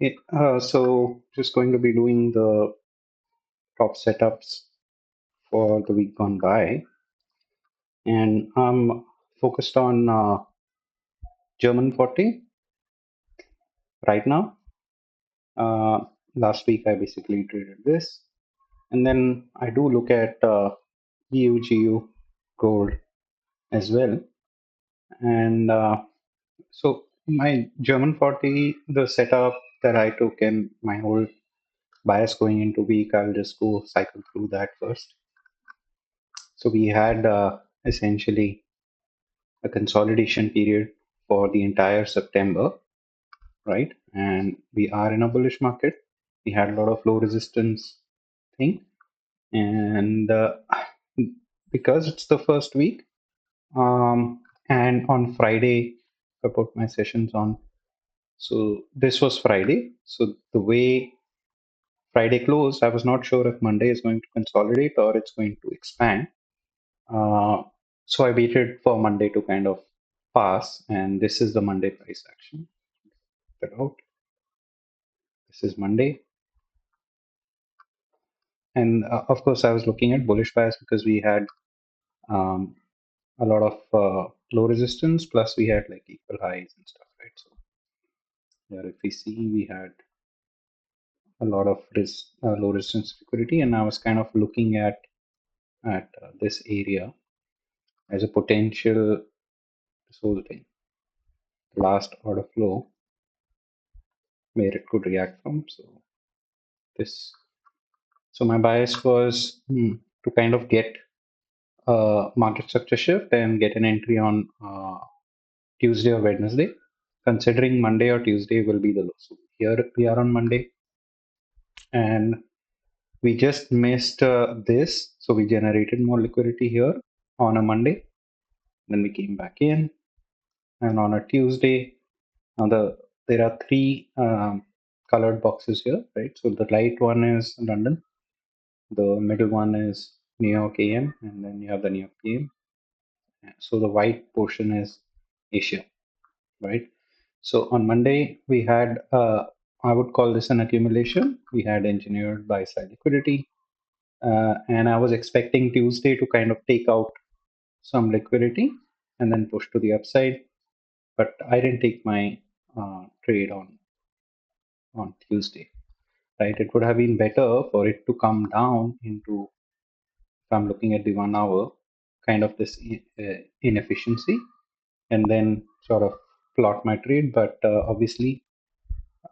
So just going to be doing the top setups for the week gone by, and I'm focused on German 40 right now. Uh, Last week I basically traded this, and then I do look at EUGU gold as well. And so my German 40, the setup that I took and my whole bias going into week, I'll just go cycle through that first. So we had essentially a consolidation period for the entire September, right? And we are in a bullish market. We had a lot of low resistance thing, and because it's the first week, and on Friday, I put my sessions on. So this was Friday. So the way Friday closed, I was not sure if Monday is going to consolidate or it's going to expand. Uh, so I waited for Monday to kind of pass, and this is the Monday price action. Check it out. This is Monday, and of course I was looking at bullish bias because we had um, a lot of low resistance, plus we had like equal highs and stuff, right? So here, if we see, we had a lot of low resistance liquidity, and I was kind of looking at this area as a potential this whole thing, last order flow where it could react from. So this, so my bias was to kind of get a market structure shift and get an entry on Tuesday or Wednesday, considering Monday or Tuesday will be the low. So here we are on Monday, and we just missed this. So we generated more liquidity here on a Monday. Then we came back in, and on a Tuesday, now there are three colored boxes here, right? So the light one is London, the middle one is New York AM, and then you have the New York PM. So the white portion is Asia, right? So on Monday, we had, I would call this an accumulation. We had engineered buy side liquidity. And I was expecting Tuesday to kind of take out some liquidity and then push to the upside. But I didn't take my trade on Tuesday, right? It would have been better for it to come down into, if I'm looking at the 1 hour, kind of this inefficiency, and then sort of plot my trade. But obviously,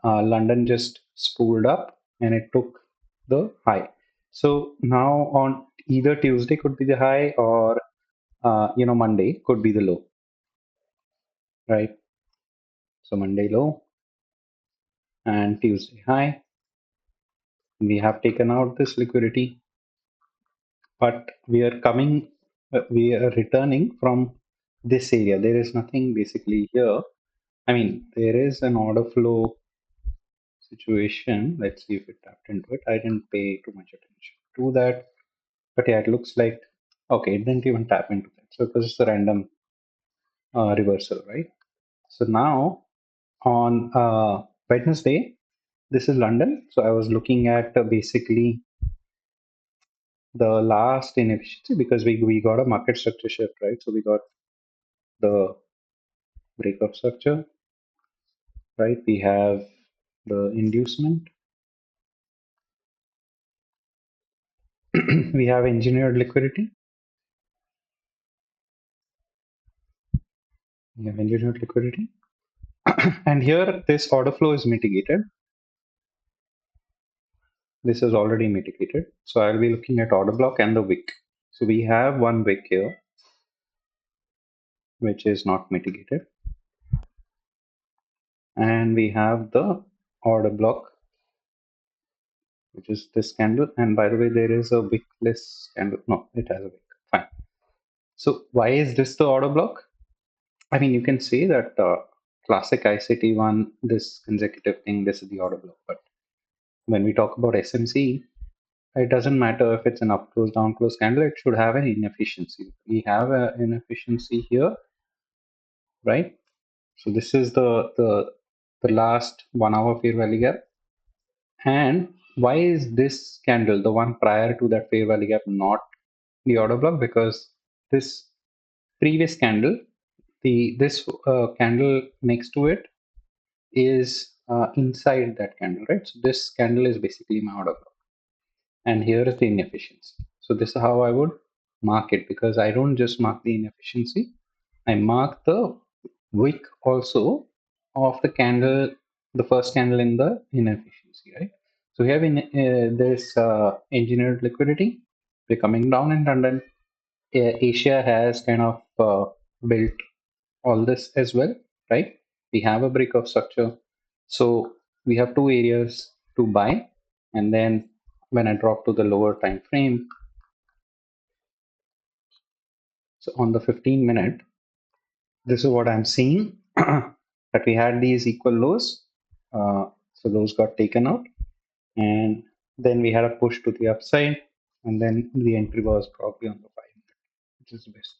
London just spooled up and it took the high. So now on either Tuesday could be the high or Monday could be the low, right? So Monday low and Tuesday high. We have taken out this liquidity, but we are returning from this area. There is nothing basically here. I mean, there is an order flow situation. Let's see if it tapped into it. I didn't pay too much attention to that. But yeah, it looks like, okay, it didn't even tap into that. So it was just a random reversal, right? So now on Wednesday, this is London. So I was looking at basically the last inefficiency because we got a market structure shift, right? So we got the breakup structure, right? We have the inducement. We have engineered liquidity. We have engineered liquidity. And here this order flow is mitigated. This is already mitigated. So I'll be looking at order block and the wick. So we have one wick here, which is not mitigated. And we have the order block, which is this candle. And by the way, there is a wickless candle. No, it has a wick. Fine. So why is this the order block? I mean, you can say that classic ICT one, this consecutive thing, this is the order block. But when we talk about SMC, it doesn't matter if it's an up close, down close candle, it should have an inefficiency. We have an inefficiency here, right? So this is the the last 1 hour fair value gap. And why is this candle, the one prior to that fair value gap, not the order block? Because this previous candle, the this candle next to it is inside that candle, right? So this candle is basically my order block, and here is the inefficiency. So this is how I would mark it, because I don't just mark the inefficiency, I mark the wick also of the candle, the first candle in the inefficiency, right? So we have in this engineered liquidity, we're coming down in London. Asia has kind of built all this as well, right? We have a break of structure. So we have two areas to buy. And then when I drop to the lower time frame, so on the 15-minute, this is what I'm seeing that we had these equal lows. So those got taken out. And then we had a push to the upside. And then the entry was probably on the 5-minute, which is the best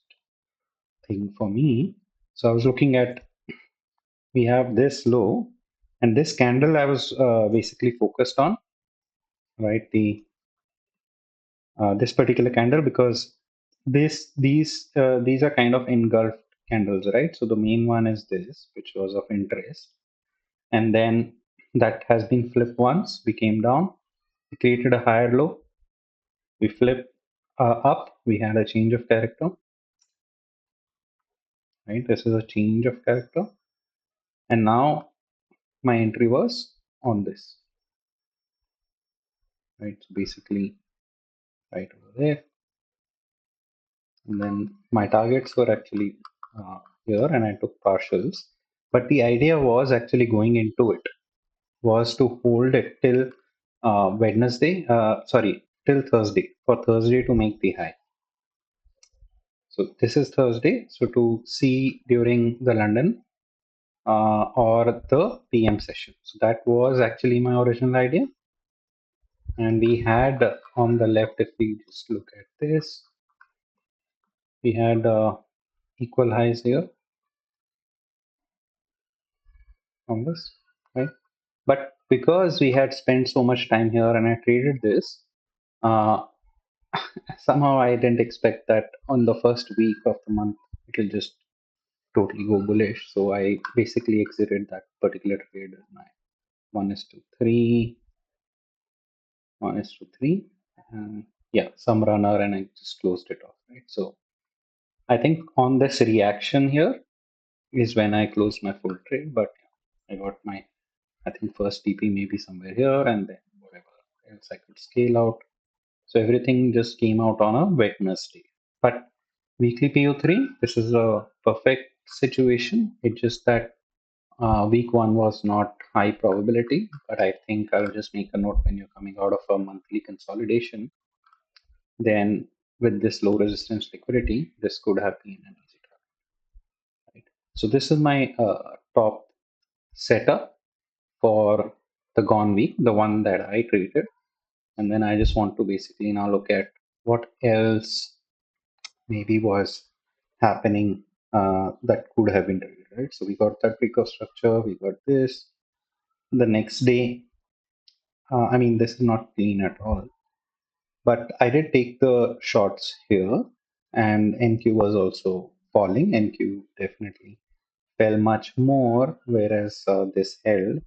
thing for me. So I was looking at, we have this low, and this candle I was basically focused on, right? This particular candle, because these are kind of engulfed candles, right? So the main one is this, which was of interest, and then that has been flipped once. We came down, we created a higher low, we flipped up, we had a change of character, right? This is a change of character, and now my entry was on this, right? So basically, right over there. And then my targets were actually here, and I took partials. But the idea was actually going into it was to hold it till till Thursday, for Thursday to make the high. So this is Thursday. So to see during the London or the PM session. So that was actually my original idea. And we had on the left, if we just look at this, we had equal highs here on this, right? But because we had spent so much time here and I traded this, uh, somehow I didn't expect that on the first week of the month it will just totally go bullish. So I basically exited that particular trade with my 1 is to 3, 1 is to 3, and yeah, some runner, and I just closed it off, right? So I think on this reaction here is when I closed my full trade, but I got my, I think first TP maybe somewhere here, and then whatever else I could scale out. So everything just came out on a Wednesday. But weekly PO3, this is a perfect situation. It's just that week one was not high probability, but I think I'll just make a note when you're coming out of a monthly consolidation, then with this low resistance liquidity, this could have been an easy target. Right? So this is my top setup for the gone week, the one that I traded. And then I just want to basically now look at what else maybe was happening that could have been traded, right? So we got that pick of structure, we got this. The next day, I mean, this is not clean at all, but I did take the shots here, and NQ was also falling. NQ definitely fell much more, whereas this held.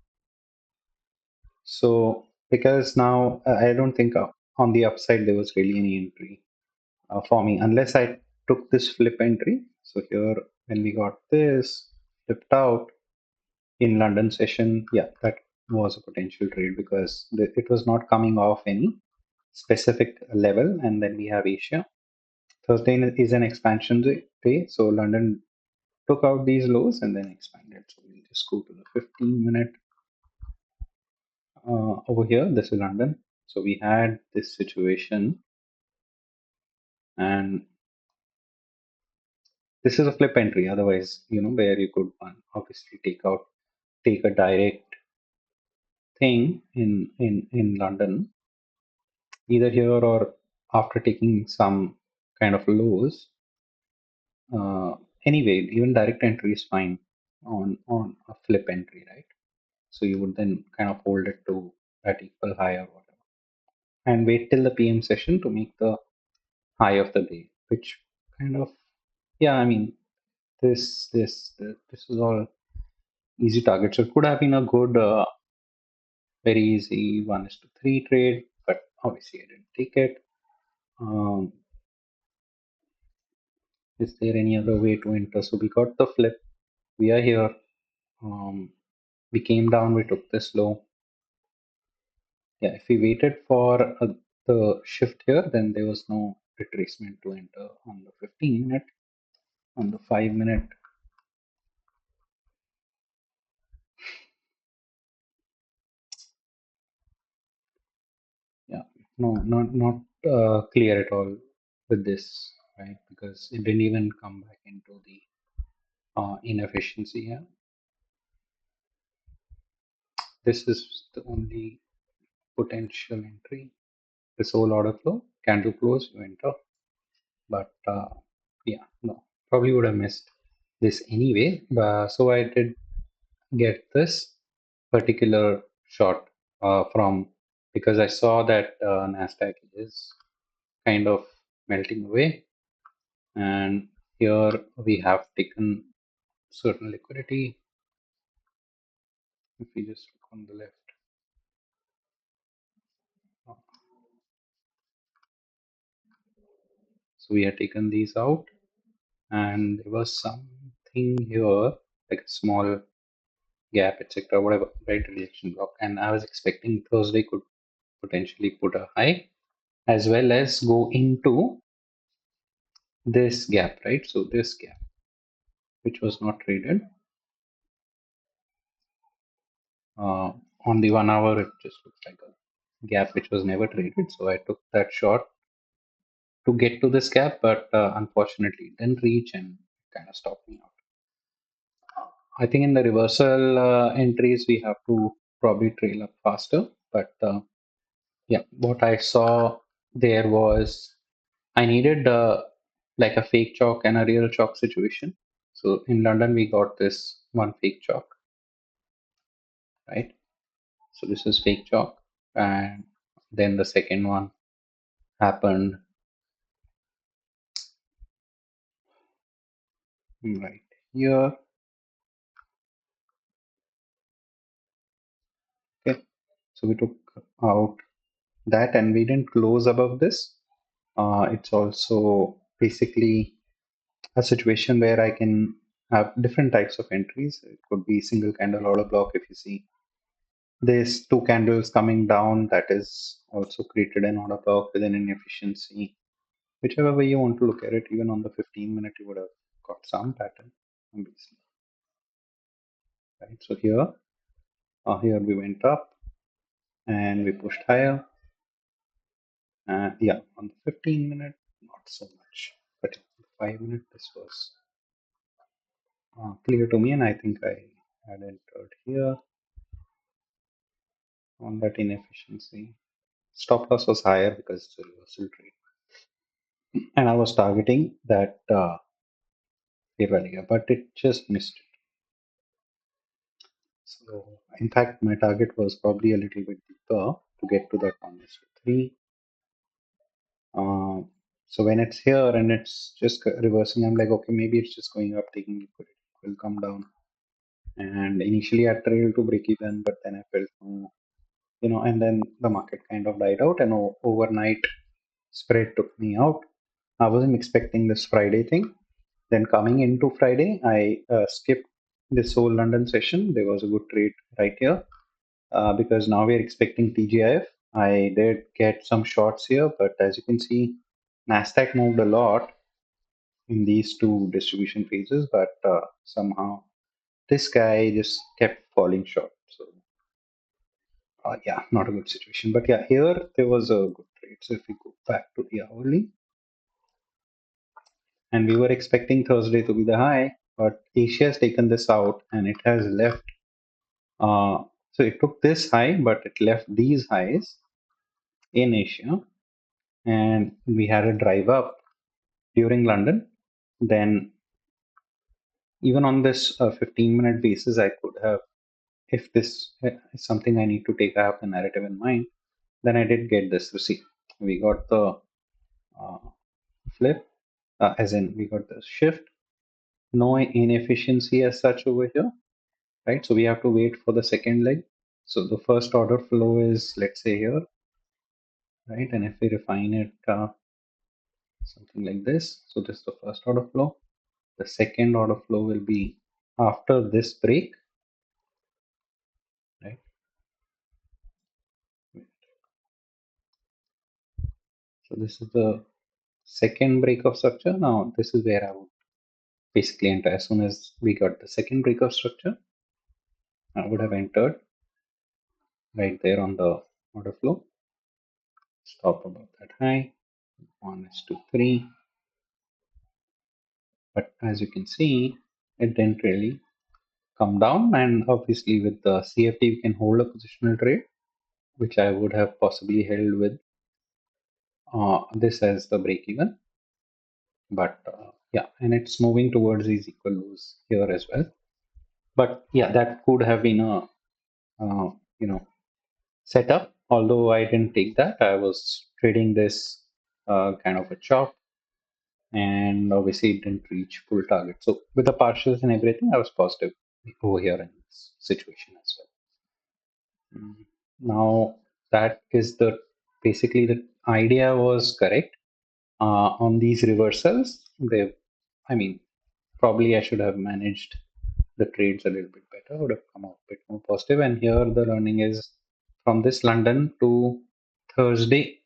So because now I don't think on the upside there was really any entry for me, unless I took this flip entry. So here, when we got this flipped out in London session, yeah, that was a potential trade because it was not coming off any specific level. And then we have Asia. Thursday is an expansion day, so London took out these lows and then expanded. So we'll just go to the 15-minute over here. This is London. So we had this situation, and this is a flip entry. Otherwise, where you could obviously take a direct thing in London, either here or after taking some kind of lows. Uh, anyway, even direct entry is fine on a flip entry, right? So you would then kind of hold it to that equal high or whatever, and wait till the PM session to make the high of the day, which kind of, yeah, I mean, this is all easy target. So it could have been a good, very easy 1:3 trade, but obviously I didn't take it. Um, is there any other way to enter? So we got the flip. We are here. Um, we came down. We took this low. Yeah, if we waited for the shift here, then there was no retracement to enter on the 15 minute. On the 5 minute, yeah, no, not clear at all with this, right? Because it didn't even come back into the inefficiency here. This is the only potential entry. This whole order flow, candle close, you enter. But yeah, no, probably would have missed this anyway. So I did get this particular shot from, because I saw that Nasdaq is kind of melting away, and here we have taken certain liquidity. If we just look on the left, uh, so we had taken these out, and there was something here like a small gap, etc., whatever, right? Rejection block, and I was expecting Thursday could potentially put a high as well as go into this gap, right? So this gap, which was not traded, uh, on the 1 hour, it just looks like a gap which was never traded. So I took that short to get to this gap, but unfortunately it didn't reach and kind of stopped me out. I think in the reversal entries, we have to probably trail up faster. But yeah, what I saw there was I needed like a fake chalk and a real chalk situation. So in London, we got this one fake chalk, right? So this is fake chalk. And then the second one happened right here. Okay. So we took out that and we didn't close above this. It's also basically a situation where I can have different types of entries. It could be single candle order block. If you see there's two candles coming down, that is also created an order block with an inefficiency. Whichever way you want to look at it, even on the 15 minute, you would have got some pattern, obviously. Right. So here we went up and we pushed higher. And yeah, on the 15 minute, not so much, but on the 5 minute, this was clear to me, and I think I had entered here on that inefficiency. Stop loss was higher because it's a reversal trade, and I was targeting that fair value, but it just missed it. So, in fact, my target was probably a little bit deeper to get to that 1:3. Um, so when it's here and it's just reversing, I'm like, okay, maybe it's just going up, taking liquidity, it will come down. And initially I trailed to break even, but then I felt, and then the market kind of died out, and overnight spread took me out. I wasn't expecting this Friday thing. Then coming into Friday, I skipped this whole London session. There was a good trade right here because now we're expecting TGIF. I did get some shorts here, but as you can see, Nasdaq moved a lot in these two distribution phases, but somehow this guy just kept falling short. So yeah, not a good situation. But yeah, here there was a good trade. So if we go back to the hourly, and we were expecting Thursday to be the high, but Asia has taken this out and it has left. So it took this high, but it left these highs in Asia, and we had a drive up during London. Then even on this 15-minute basis, I could have if this is something I need to take, I have the narrative in mind, then I did get this. You see, we got the uh, flip, as in we got the shift, no inefficiency as such over here, right? So we have to wait for the second leg. So the first order flow is, let's say here, right? And if we refine it something like this, so this is the first order flow. The second order flow will be after this break, right? So this is the second break of structure. Now this is where I would basically enter. As soon as we got the second break of structure, I would have entered right there on the order flow. Stop about that high. 1 is to 3. But as you can see, it didn't really come down. And obviously, with the CFD, we can hold a positional trade, which I would have possibly held with this as the break even. But yeah, and it's moving towards these equal lows here as well. But yeah, that could have been a uh, you know setup. Although I didn't take that, I was trading this kind of a chop, and obviously it didn't reach full target. So with the partials and everything, I was positive over here in this situation as well. Now that is the basically the idea was correct on these reversals. They, I mean, probably I should have managed the trades a little bit better, would have come out a bit more positive. And here the learning is from this London to Thursday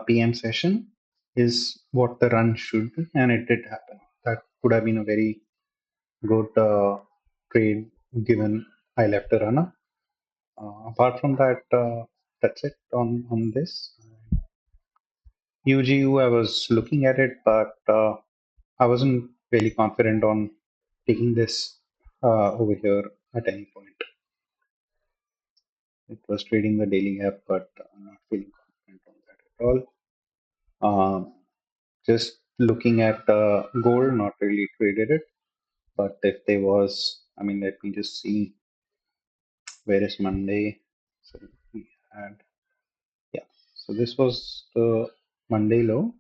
PM session is what the run should be, and it did happen. That could have been a very good trade given I left a runner. Apart from that, that's it on this. UGU, I was looking at it, but I wasn't really confident on taking this over here at any point. It was trading the daily gap, but I'm not feeling confident on that at all. Just looking at gold, not really traded it, but if there was, I mean, let me just see where is Monday. So we had, yeah, so this was the Monday low,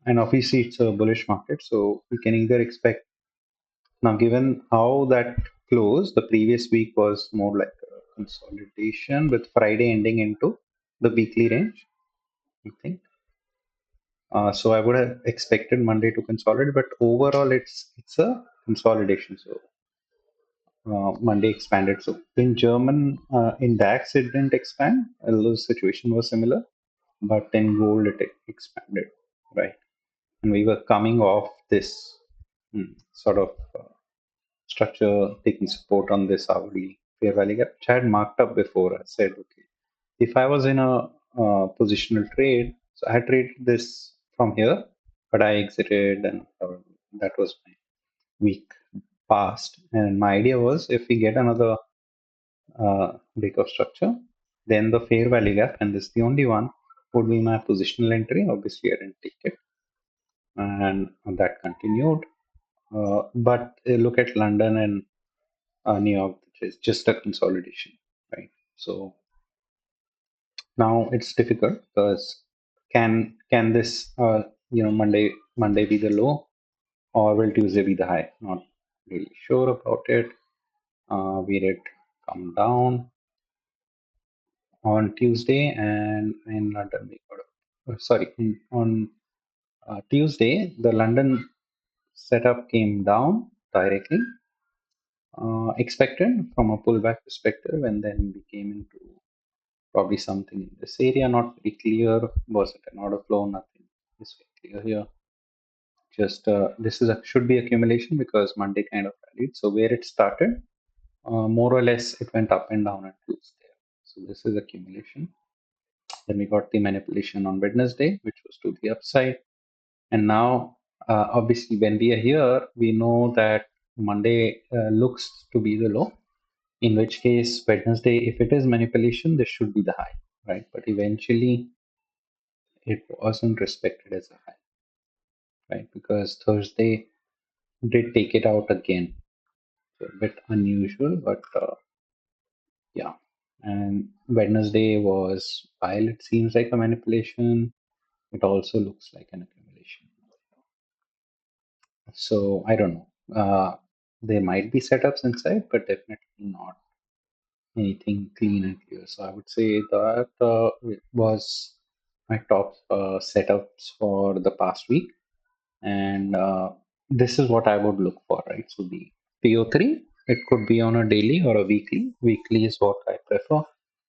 and obviously it's a bullish market, so we can either expect now, given how that closed, the previous week was more like a consolidation with Friday ending into the weekly range, I think. So I would have expected Monday to consolidate, but overall it's a consolidation. So Monday expanded. So in German, in DAX it didn't expand, although the situation was similar, but in gold it expanded, right? And we were coming off this sort of structure taking support on this hourly fair value gap, which I had marked up before. I said, okay, if I was in a positional trade, so I traded this from here, but I exited, and that was my week past. And my idea was if we get another break of structure, then the fair value gap, and this is the only one, would be my positional entry. Obviously, I didn't take it, and that continued. But look at London and New York, which is just a consolidation, right? So now it's difficult because can this Monday be the low, or will Tuesday be the high? Not really sure about it. We did come down on Tuesday, and in London we got sorry on Tuesday the London setup came down directly, expected from a pullback perspective, and then we came into probably something in this area, not very clear. Was it an order flow? Nothing is very clear here. Just this is a, should be accumulation because Monday kind of rallied. So where it started, more or less it went up and down and closed there. So this is accumulation. Then we got the manipulation on Wednesday, which was to the upside. And now, obviously, when we are here, we know that Monday looks to be the low. In which case, Wednesday, if it is manipulation, this should be the high, right? But eventually, it wasn't respected as a high, right? Because Thursday did take it out again. So a bit unusual, but yeah. And Wednesday was, while it seems like a manipulation, it also looks like an accumulation. So I don't know. There might be setups inside, but definitely not anything clean and clear. So I would say that it was my top setups for the past week. And this is what I would look for, right? So the PO3, it could be on a daily or a weekly. Weekly is what I prefer.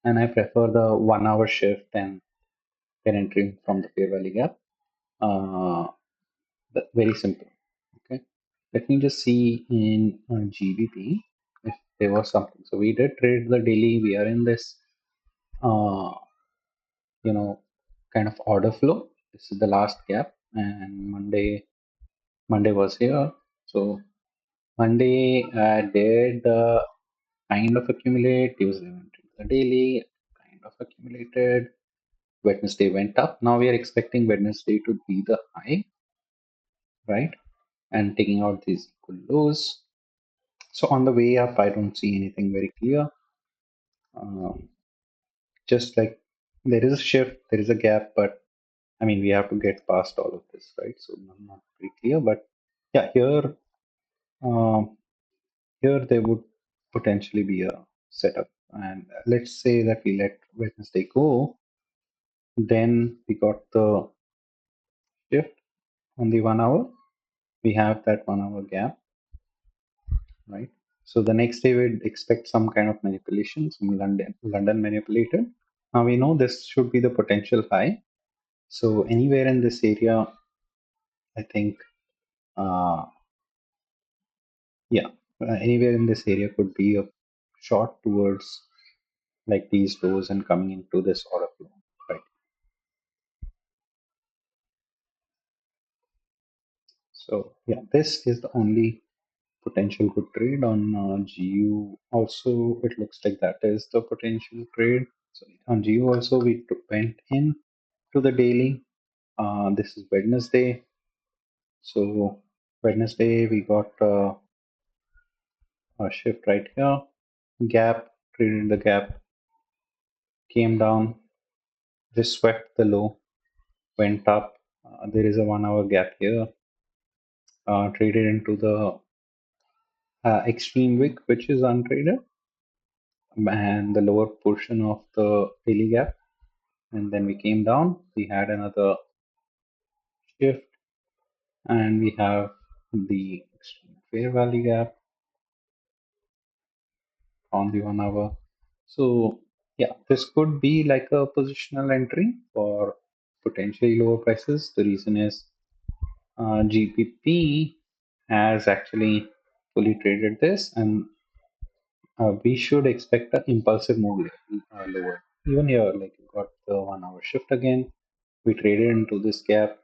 And I prefer the 1 hour shift and then entering from the fair value gap. Uh, very simple. Okay. Let me just see in GBP if there was something. So we did trade the daily. We are in this, uh, you know, kind of order flow. This is the last gap, and Monday was here. So Monday did kind of accumulate. Tuesday went into the daily, kind of accumulated. Wednesday went up. Now we are expecting Wednesday to be the high, right? And taking out these equal lows. So on the way up, I don't see anything very clear. Um, just like there is a shift, there is a gap, but I mean, we have to get past all of this, right? So not very clear, but yeah, um, here there would potentially be a setup. And let's say that we let Wednesday go, then we got the shift on the 1 hour. We have that 1 hour gap, right? So the next day we'd expect some kind of manipulation, some London manipulated. Now we know this should be the potential high. So anywhere in this area, I think, uh, yeah, anywhere in this area could be a shot towards like these lows and coming into this order flow, right? So yeah, this is the only potential good trade on GU. Also, it looks like that is the potential trade. So on GU also went in to the daily. This is Wednesday. So Wednesday we got a shift right here. Gap, traded the gap, came down, just swept the low, went up. There is a 1 hour gap here. Traded into the extreme wick, which is untraded, and the lower portion of the daily gap. And then we came down. We had another shift, and we have the extreme fair value gap on the 1 hour. So yeah, this could be like a positional entry for potentially lower prices. The reason is GPP has actually fully traded this, and we should expect an impulsive move lower. Even here, like you got the 1 hour shift again. We traded into this gap,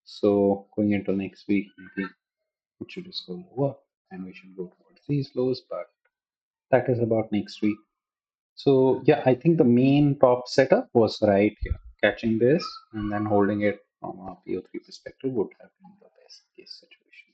so going into next week, maybe it should just go lower, and we should go towards these lows. But that is about next week. So yeah, I think the main top setup was right here. Catching this and then holding it from a PO3 perspective would have been the best case situation.